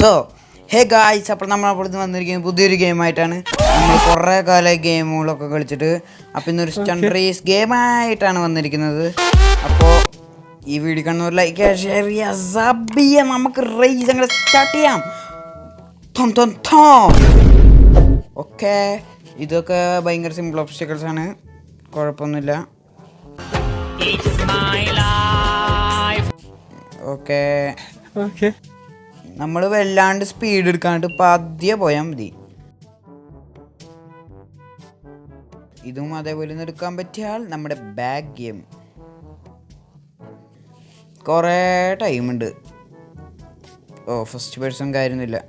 Hello hey guys, അപ്പോൾ നമ്മളപ്പോഴത്ത് വന്നിരിക്കുന്നത് പുതിയൊരു ഗെയിമായിട്ടാണ്. നമ്മൾ കുറേ കാലമായി ഗെയിമുകളൊക്കെ കളിച്ചിട്ട് അപ്പോൾ ഇന്നൊരു സ്റ്റണ്ട് റേസ് ഗെയിമായിട്ടാണ് വന്നിരിക്കുന്നത്. അപ്പോൾ ഈ വീഡിയോ കാണുന്നവർ ലൈക്ക് ചെയ്യുക, ഷെയർ ചെയ്യുക, സബ് ചെയ്യുക. നമുക്ക് റേസ് അങ്ങനെ സ്റ്റാർട്ട് ചെയ്യാം. ഓക്കെ, ഇതൊക്കെ ഭയങ്കര സിമ്പിൾ ഒബ്സ്റ്റക്കിൾസ് ആണ്, കുഴപ്പമൊന്നുമില്ല. ഓക്കെ, നമ്മൾ വല്ലാണ്ട് സ്പീഡ് എടുക്കാണ്ട് പതിയെ പോയാൽ മതി. ഇതും അതേപോലെ ഒന്ന് എടുക്കാൻ പറ്റിയാൽ നമ്മുടെ ബാക്ക് ഗെയിം. കുറേ ടൈമുണ്ട്. ഫസ്റ്റ് പേഴ്സൺ കാര്യമൊന്നുമില്ല.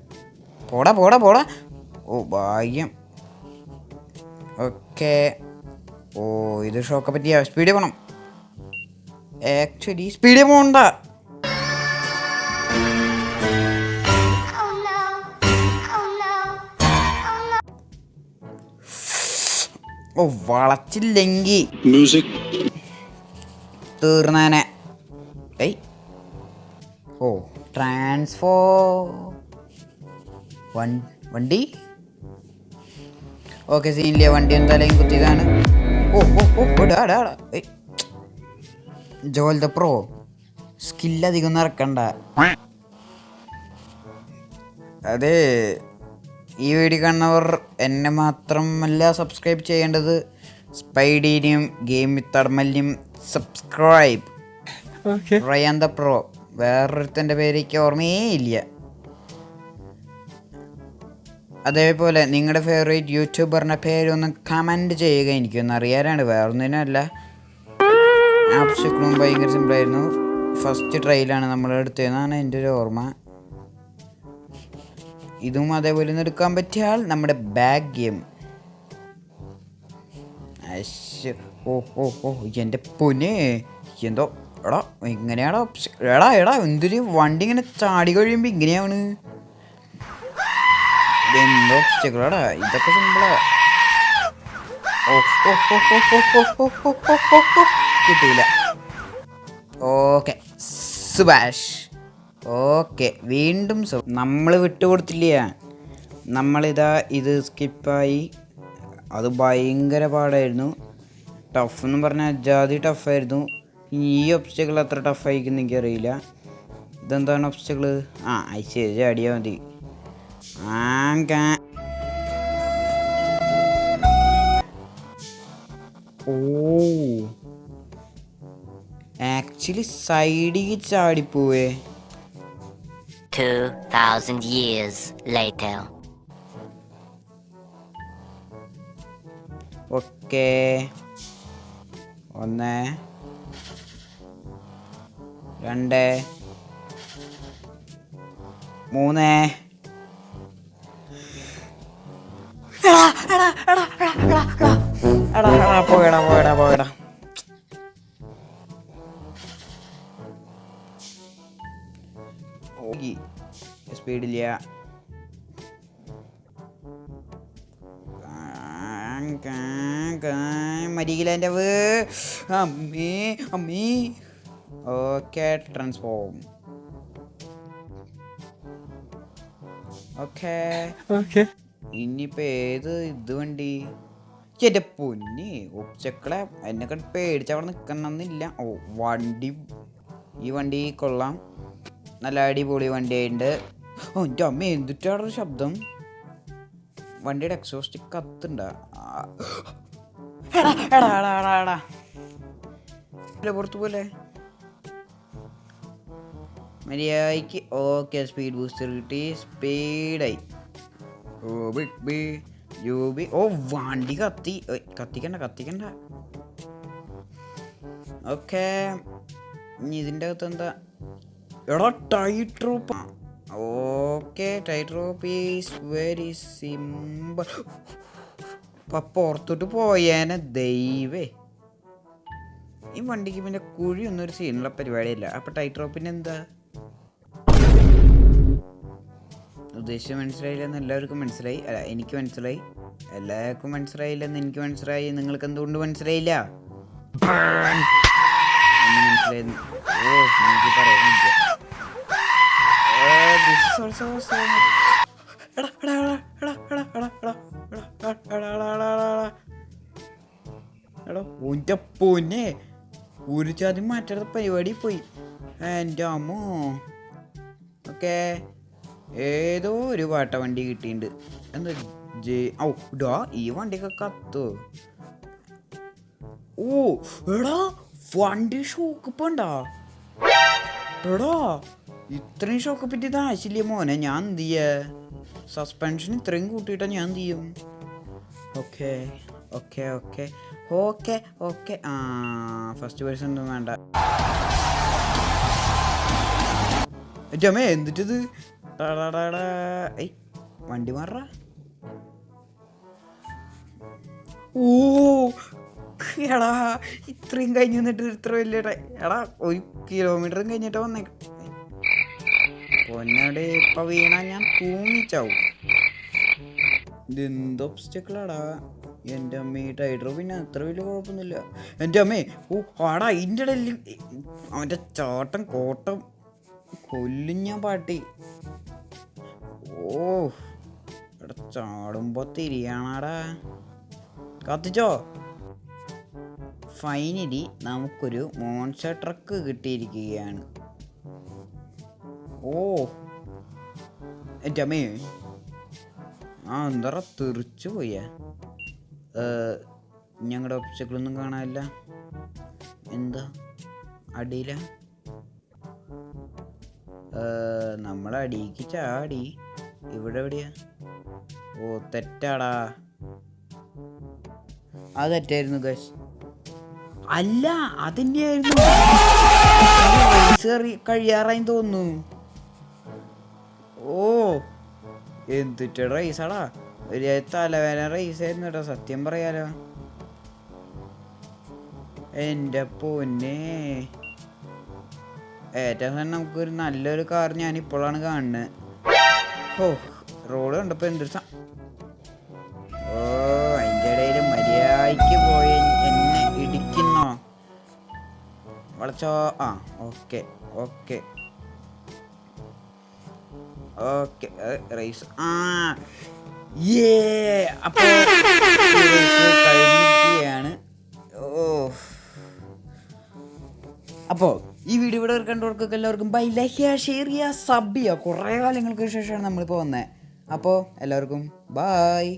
പോടാ പോടാ പോടാ. ഭാഗ്യം. ഓക്കെ, ഇത് ഷോക്കെ പറ്റിയ സ്പീഡിൽ പോകണം. ആക്ച്വലി സ്പീഡിൽ പോകണ്ട. വളച്ചില്ലെങ്കിൽ തീർന്നാനെ. ട്രാൻസ്ഫോ വണ്ടി. ഓക്കെ, സീനില്ല. വണ്ടി എന്തായാലും കുത്തിയതാണ്. ജോൽ ദ പ്രോ. സ്കില്ലധികം ഇറക്കണ്ട. അതെ, ഈ വീഡിയോ കാണുന്നവർ എന്നെ മാത്രമല്ല സബ്സ്ക്രൈബ് ചെയ്യേണ്ടത്, സ്പൈഡിനെയും ഗെയിം വിത്ത് അർമലിനെയും സബ്സ്ക്രൈബ്. റയാൻ ദ പ്രോ, വേറൊരുത്തൻ്റെ പേര് എനിക്ക് ഓർമ്മയേ ഇല്ല. അതേപോലെ നിങ്ങളുടെ ഫേവറേറ്റ് യൂട്യൂബറിൻ്റെ പേരൊന്ന് കമൻറ്റ് ചെയ്യുക, എനിക്കൊന്ന് അറിയാനാണ്, വേറൊന്നിനുമല്ല. ആപ്ഷക്കളും ഭയങ്കര സിമ്പിളായിരുന്നു. ഫസ്റ്റ് ട്രയലാണ് നമ്മൾ എടുത്തതെന്നാണ് എൻ്റെ ഒരു ഓർമ്മ. ഇതും അതേപോലെ ഒന്ന് എടുക്കാൻ പറ്റിയാൽ നമ്മുടെ ബാക്ക് ഗെയിം. എൻ്റെ പൊന്നെ, എന്തോ എടാ ഇങ്ങനെയാണോ? എടാ എന്തൊരു വണ്ടി ഇങ്ങനെ ചാടി കഴിയുമ്പോൾ ഇങ്ങനെയാണ്. എന്തോ ഒബ്സ്റ്റക്കിളാടാ, ഇതൊക്കെ സിമ്പിളാ. കിട്ടിയില്ല. ഓക്കെ, സുഭാഷ്. ഓക്കെ, വീണ്ടും നമ്മൾ വിട്ടുകൊടുത്തില്ല. നമ്മളിതാ ഇത് സ്കിപ്പായി. അത് ഭയങ്കര പാടായിരുന്നു. ടഫ് എന്ന് പറഞ്ഞാൽ ജാതി ടഫായിരുന്നു. ഈ ഒബ്സ്റ്റക്കിൾ അത്ര ടഫായിരിക്കും എനിക്കറിയില്ല. ഇതെന്താണ് ഒബ്സ്റ്റക്കിൾ? ശരി, അടിയാൽ മതി. ആക്ച്വലി സൈഡിൽ ചാടിപ്പോവേ. 2000 years later. ഓക്കെ, 1 2 3. പോയടാ. സ്പീഡില്ല. മരികില്ല എൻ്റെ അമ്മീ. Okay, transform. ഓക്കെ, ഇനിയിപ്പോൾ ഇത് വണ്ടി. എൻ്റെ പൊന്നി ഒബ്സ്റ്റക്കിളെ എന്നെക്കെ പേടിച്ച് അവിടെ നിൽക്കണമെന്നില്ല. ഈ വണ്ടി കൊള്ളാം, നല്ല അടിപൊളി വണ്ടിയായിട്ടുണ്ട്. എൻ്റെ അമ്മ എന്തിട്ടാണ് ശബ്ദം? വണ്ടിയുടെ എക്സോസ്റ്റ് കത്തുണ്ട. പുറത്തു പോലെ മര്യാദയ്ക്ക്. ഓക്കെ, സ്പീഡ് ബൂസ്റ്റർ കിട്ടി, സ്പീഡായി. വണ്ടി കത്തിക്കണ്ട. ഓക്കെ, ഇനി ഇതിൻ്റെ അകത്ത് എന്താ? എടാ, tight rope. Okay, tight rope is very simple. പുറത്തോട്ട് പോയേനെ ദൈവേ. ഈ വണ്ടിക്ക് പിന്നെ കുഴിയൊന്നും ഒരു സീനുള്ള പരിപാടിയില്ല. അപ്പം ടൈറ്റ് റോപ്പിന് എന്താ ഉദ്ദേശിച്ച് മനസ്സിലായില്ലെന്ന് എല്ലാവർക്കും മനസ്സിലായി. അല്ല, എനിക്ക് മനസ്സിലായി. എല്ലാവർക്കും മനസ്സിലായില്ലെന്ന് എനിക്ക് മനസ്സിലായി. നിങ്ങൾക്ക് എന്തുകൊണ്ട് മനസ്സിലായില്ല? മനസ്സിലായിരുന്നു. എനിക്ക് പറയാൻ എടാ പൊന്നെ ഒരു ജാതി മാറ്റാത്ത പരിപാടി പോയി എൻ്റെ അമ്മോ. ഓക്കെ, ഏതോ ഒരു പാട്ട വണ്ടി കിട്ടിയിട്ടുണ്ട്. എന്താ ഔ ഈ വണ്ടിയൊക്കെ കത്തോ? ഓ എടാ വണ്ടി ഷോക്കപ്പ് ഉണ്ടാ. എടാ ഇത്രയും ഷോക്കപ്പ് പറ്റിയത് ആവശ്യമില്ല മോനെ. ഞാൻ എന്ത് ചെയ്യാ? സസ്പെൻഷൻ ഇത്രയും കൂട്ടിയിട്ടാ ഞാൻ എന്ത് ചെയ്യും? Okay okay okay okay okay first person ഒന്നും വേണ്ട. ജമേ എന്നിട്ടത് വണ്ടി മാറ. ഓ എടാ ഇത്രയും കഴിഞ്ഞ് നിന്നിട്ട് ഇത്ര വലിയ എടാ 1 കിലോമീറ്ററും കഴിഞ്ഞിട്ട് വന്നേ. പൊന്നടെ ഇപ്പൊ വീണാ ഞാൻ തൂങ്ങിച്ചാവും. ഇതെന്ത് ഒബ്സ്റ്റക്കിളാടാ എൻ്റെ അമ്മ. ഈ ടൈഡർ പിന്നെ അത്ര വലിയ കുഴപ്പമൊന്നുമില്ല എൻ്റെ അമ്മേ. ഓ ആടാ അതിൻ്റെ ഇടയിൽ അവൻ്റെ ചാട്ടം കോട്ടം കൊല്ലും ഞാൻ പാട്ടി. ഓ എടാ ചാടുമ്പോ തിരിയാണാടാ. കത്തിച്ചോ. ഫൈനലി നമുക്കൊരു മോൺസ്റ്റർ ട്രക്ക് കിട്ടിയിരിക്കുകയാണ്. ഓ എൻ്റെ അമ്മേ. എന്താ തെറിച്ചു പോയാ. ഞങ്ങളുടെ ഒബ്സ്റ്റക്കിളൊന്നും കാണാനില്ല. എന്താ അടിയില? നമ്മളടിക്ക് ചാടി. ഇവിടെ എവിടെയാ? ഓ തെറ്റാടാ. അത് തെറ്റായിരുന്നു ഗൈസ്. അല്ല അതന്നെയായിരുന്നു. കഴിയാറായി തോന്നുന്നു. ഓ എന്തിട്ട് റൈസാടാ. ഒരു തലവേന റൈസായിരുന്നു കേട്ടോ, സത്യം പറയാലോ. എൻ്റെ പൊന്നെ ഏറ്റവും നമുക്കൊരു നല്ലൊരു കാർ ഞാൻ ഇപ്പോഴാണ് കാണുന്നത്. ഓ റോഡ് കണ്ടപ്പോ എന്തൊരു ഓ അതിൻ്റെ ഇടയിൽ മര്യാദയ്ക്ക് പോയി എന്നെ ഇടിക്കുന്നോ വളച്ചോ. ഓക്കെ ഓക്കെ ഓക്കെ റൈസ്. അപ്പോൾ കഴിഞ്ഞിരിക്കുകയാണ്. ഓ അപ്പോൾ ഈ വീഡിയോ ഇവിടെ കണ്ടവർക്കൊക്കെ എല്ലാവർക്കും ബൈ. ലൈക്ക് ചെയ്യുക, ഷെയർ ചെയ്യുക, സബ് ചെയ്യുക. കുറേ കാലങ്ങൾക്ക് ശേഷമാണ് നമ്മളിപ്പോൾ വന്നത്. അപ്പോൾ എല്ലാവർക്കും ബായ്.